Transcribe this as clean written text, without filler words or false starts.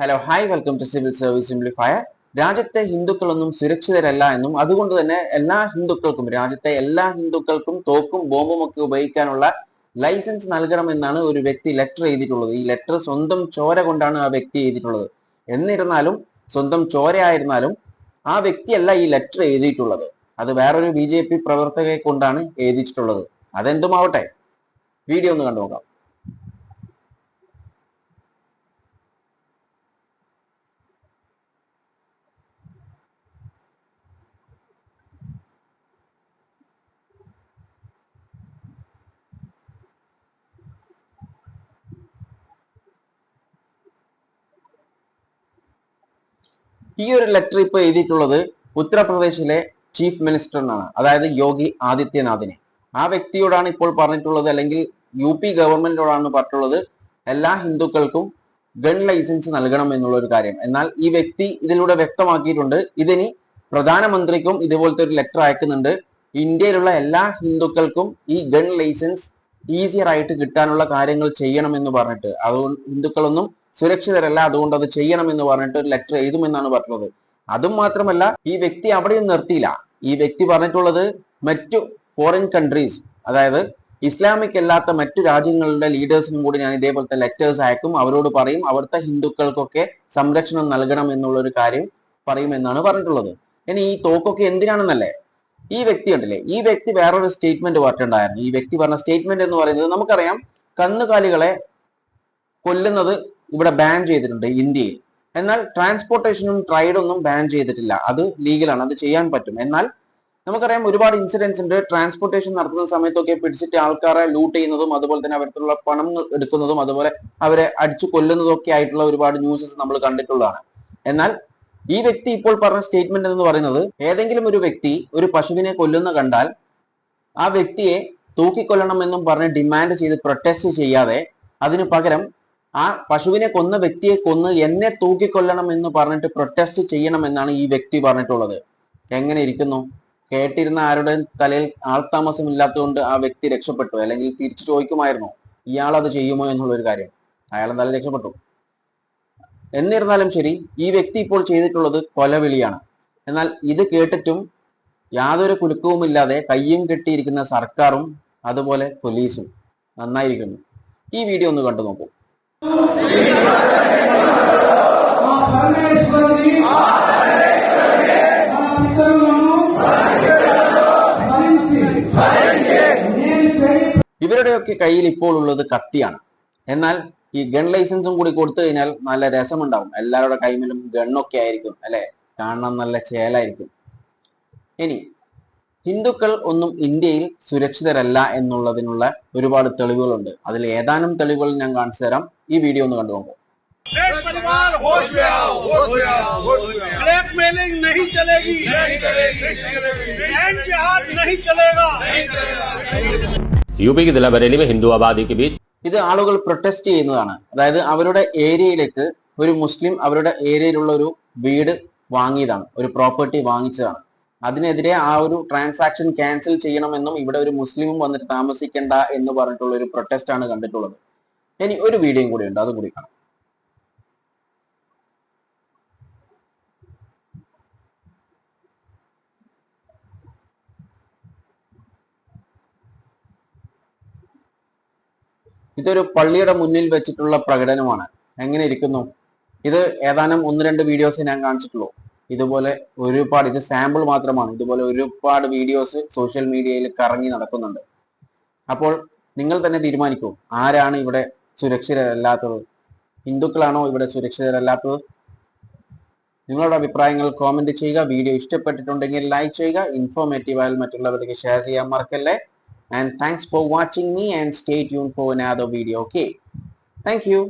Hello hi welcome to civil service simplifier. രാജ്യത്തെ ഹിന്ദുക്കളൊന്നും സുരക്ഷിതരല്ല എന്നും അതുകൊണ്ട് തന്നെ രാജ്യത്തെ എല്ലാ ഹിന്ദുക്കൾക്കും തോക്കും ബോംബും ഒക്കെ ഉപയോഗിക്കാനുള്ള ലൈസൻസ് നൽകണമെന്നാണ് ഒരു വ്യക്തി ലെറ്റർ എഴുതിയിട്ടുള്ളത്. ഈ ലെറ്റർ സ്വന്തം ചോര കൊണ്ടാണ് ആ വ്യക്തി എഴുതിയിട്ടുള്ളത്. എന്നിരുന്നാലും സ്വന്തം ചോരയായിരുന്നാലും ആ വ്യക്തിയല്ല ഈ ലെറ്റർ എഴുതിയിട്ടുള്ളത്. അത് വേറൊരു BJP പ്രവർത്തകരെ കൊണ്ടാണ് എഴുതിയിട്ടുള്ളത്. അതെന്തുമാവട്ടെ, വീഡിയോ ഒന്ന് കണ്ടു നോക്കാം. ഈ ഒരു ലെറ്റർ ഇപ്പൊ എഴുതിയിട്ടുള്ളത് ഉത്തർപ്രദേശിലെ ചീഫ് മിനിസ്റ്ററിനാണ്, അതായത് യോഗി ആദിത്യനാഥിനെ. ആ വ്യക്തിയോടാണ് ഇപ്പോൾ പറഞ്ഞിട്ടുള്ളത്, അല്ലെങ്കിൽ UP ഗവൺമെന്റിനോടാണ് പറഞ്ഞിട്ടുള്ളത് എല്ലാ ഹിന്ദുക്കൾക്കും ഗൺ ലൈസൻസ് നൽകണം എന്നുള്ള ഒരു കാര്യം. എന്നാൽ ഈ വ്യക്തി ഇതിലൂടെ വ്യക്തമാക്കിയിട്ടുണ്ട്, ഇതിനി പ്രധാനമന്ത്രിക്കും ഇതുപോലത്തെ ഒരു ലെറ്റർ അയക്കുന്നുണ്ട്. ഇന്ത്യയിലുള്ള എല്ലാ ഹിന്ദുക്കൾക്കും ഈ ഗൺ ലൈസൻസ് ഈസിയർ ആയിട്ട് കിട്ടാനുള്ള കാര്യങ്ങൾ ചെയ്യണമെന്ന് പറഞ്ഞിട്ട്, അതുകൊണ്ട് ഹിന്ദുക്കളൊന്നും സുരക്ഷിതരല്ല, അതുകൊണ്ട് അത് ചെയ്യണം എന്ന് പറഞ്ഞിട്ട് ഒരു ലെറ്റർ എഴുതുമെന്നാണ് പറഞ്ഞത്. അതും മാത്രമല്ല, ഈ വ്യക്തി അവിടെയും നിർത്തിയില്ല. ഈ വ്യക്തി പറഞ്ഞിട്ടുള്ളത് മറ്റു ഫോറിൻ കൺട്രീസ്, അതായത് ഇസ്ലാമിക് അല്ലാത്ത മറ്റു രാജ്യങ്ങളുടെ ലീഡേഴ്സിനും കൂടി ഞാൻ ഇതേപോലത്തെ ലെറ്റേഴ്സ് അയക്കും, അവരോട് പറയും അവിടുത്തെ ഹിന്ദുക്കൾക്കൊക്കെ സംരക്ഷണം നൽകണം എന്നുള്ള ഒരു കാര്യം പറയുമെന്നാണ് പറഞ്ഞിട്ടുള്ളത്. ഇനി ഈ തോക്കൊക്കെ എന്തിനാണെന്നല്ലേ, ഈ വ്യക്തി ഉണ്ടല്ലേ, ഈ വ്യക്തി വേറൊരു സ്റ്റേറ്റ്മെന്റ് പറഞ്ഞിട്ടുണ്ടായിരുന്നു. ഈ വ്യക്തി പറഞ്ഞ സ്റ്റേറ്റ്മെന്റ് എന്ന് പറയുന്നത്, നമുക്കറിയാം കന്നുകാലികളെ കൊല്ലുന്നത് ഇവിടെ ബാൻ ചെയ്തിട്ടുണ്ട് ഇന്ത്യയിൽ. എന്നാൽ ട്രാൻസ്പോർട്ടേഷനും ട്രൈഡൊന്നും ബാൻ ചെയ്തിട്ടില്ല. അത് ലീഗലാണ്, അത് ചെയ്യാൻ പറ്റും. എന്നാൽ നമുക്കറിയാം ഒരുപാട് ഇൻസിഡൻസ് ഉണ്ട്. ട്രാൻസ്പോർട്ടേഷൻ നടത്തുന്ന സമയത്തൊക്കെ പിടിച്ചിട്ട് ആൾക്കാരെ ലൂട്ട് ചെയ്യുന്നതും അതുപോലെ തന്നെ അവരുടെ പണം എടുക്കുന്നതും അതുപോലെ അവരെ അടിച്ചു കൊല്ലുന്നതും ഒക്കെ ആയിട്ടുള്ള ഒരുപാട് ന്യൂസസ് നമ്മൾ കണ്ടിട്ടുള്ളതാണ്. എന്നാൽ ഈ വ്യക്തി ഇപ്പോൾ പറഞ്ഞ സ്റ്റേറ്റ്മെന്റ് എന്ന് പറയുന്നത്, ഏതെങ്കിലും ഒരു വ്യക്തി ഒരു പശുവിനെ കൊല്ലുന്ന കണ്ടാൽ ആ വ്യക്തിയെ തൂക്കിക്കൊല്ലണം എന്നും പറഞ്ഞ് ഡിമാൻഡ് ചെയ്ത് പ്രൊട്ടസ്റ്റ് ചെയ്യാതെ അതിനു പകരം ആ പശുവിനെ കൊന്ന വ്യക്തിയെ കൊന്ന് എന്നെ തൂക്കിക്കൊല്ലണം എന്ന് പറഞ്ഞിട്ട് പ്രൊട്ടസ്റ്റ് ചെയ്യണമെന്നാണ് ഈ വ്യക്തി പറഞ്ഞിട്ടുള്ളത്. എങ്ങനെ ഇരിക്കുന്നു? കേട്ടിരുന്ന ആരുടെ തലയിൽ ആൾതാമസം ഇല്ലാത്തതുകൊണ്ട് ആ വ്യക്തി രക്ഷപ്പെട്ടു, അല്ലെങ്കിൽ തിരിച്ചു ചോദിക്കുമായിരുന്നു ഇയാൾ അത് ചെയ്യുമോ എന്നുള്ളൊരു കാര്യം. അയാൾ എന്തായാലും രക്ഷപ്പെട്ടു. എന്നിരുന്നാലും ശരി, ഈ വ്യക്തി ഇപ്പോൾ ചെയ്തിട്ടുള്ളത് കൊലവിളിയാണ്. എന്നാൽ ഇത് കേട്ടിട്ടും യാതൊരു കുലുക്കവുമില്ലാതെ കയ്യും കെട്ടിയിരിക്കുന്ന സർക്കാരും അതുപോലെ പോലീസും നന്നായിരിക്കുന്നു. ഈ വീഡിയോ ഒന്ന് കണ്ടു നോക്കൂ. ഇവരുടെയൊക്കെ കയ്യിൽ ഇപ്പോൾ ഉള്ളത് കത്തിയാണ്. എന്നാൽ ഈ ഗൺ ലൈസൻസും കൂടി കൊടുത്തു കഴിഞ്ഞാൽ നല്ല രസമുണ്ടാവും. എല്ലാവരുടെ കൈമിലും ഗണ്ണൊക്കെ ആയിരിക്കും അല്ലെ, കാണാൻ നല്ല ചേലായിരിക്കും. ഇനി ഹിന്ദുക്കൾ ഒന്നും ഇന്ത്യയിൽ സുരക്ഷിതരല്ല എന്നുള്ളതിനുള്ള ഒരുപാട് തെളിവുകളുണ്ട്. അതിൽ ഏതാനും തെളിവുകൾ ഞാൻ കാണിച്ചു തരാം. ഈ വീഡിയോ ഒന്ന് കണ്ടു നോക്കാം. यूपी की जिला बरेली में हिंदू आबादी के बीच ഇത് ആളുകൾ പ്രൊട്ടസ്റ്റ് ചെയ്യുന്നതാണ്. അതായത് അവരുടെ ഏരിയയിലേക്ക് ഒരു മുസ്ലിം അവരുടെ ഏരിയയിലുള്ള ഒരു വീട് വാങ്ങിയതാണ്, ഒരു പ്രോപ്പർട്ടി വാങ്ങിച്ചതാണ്. അതിനെതിരെ ആ ഒരു ട്രാൻസാക്ഷൻ ക്യാൻസൽ ചെയ്യണമെന്നും ഇവിടെ ഒരു മുസ്ലിമും വന്നിട്ട് താമസിക്കേണ്ട എന്ന് പറഞ്ഞിട്ടുള്ള ഒരു പ്രൊട്ടസ്റ്റ് ആണ് കണ്ടിട്ടുള്ളത്. ഇനി ഒരു വീഡിയോയും കൂടി ഉണ്ട്, അതും കൂടി കാണാം. ഇതൊരു പള്ളിയുടെ മുന്നിൽ വെച്ചിട്ടുള്ള പ്രകടനമാണ്. എങ്ങനെ ഇരിക്കുന്നു? ഇത് ഏതാനും 1-2 വീഡിയോസ് ഞാൻ കാണിച്ചിട്ടുള്ളൂ. ഇതുപോലെ ഒരുപാട്, ഇത് സാമ്പിൾ മാത്രമാണ്, ഇതുപോലെ ഒരുപാട് വീഡിയോസ് സോഷ്യൽ മീഡിയയിൽ കറങ്ങി നടക്കുന്നുണ്ട്. അപ്പോൾ നിങ്ങൾ തന്നെ തീരുമാനിക്കൂ, ആരാണ് ഇവിടെ സുരക്ഷിതരല്ലാത്തത്? ഹിന്ദുക്കളാണോ ഇവിടെ സുരക്ഷിതരല്ലാത്തത്? നിങ്ങളുടെ അഭിപ്രായങ്ങൾ കോമെന്റ് ചെയ്യുക. വീഡിയോ ഇഷ്ടപ്പെട്ടിട്ടുണ്ടെങ്കിൽ ലൈക്ക് ചെയ്യുക. ഇൻഫോർമേറ്റീവ് ആയാൽ മറ്റുള്ളവർക്ക് ഷെയർ ചെയ്യാൻ മറക്കല്ലേ. And thanks for watching me and stay tuned for another video. Okay, thank you.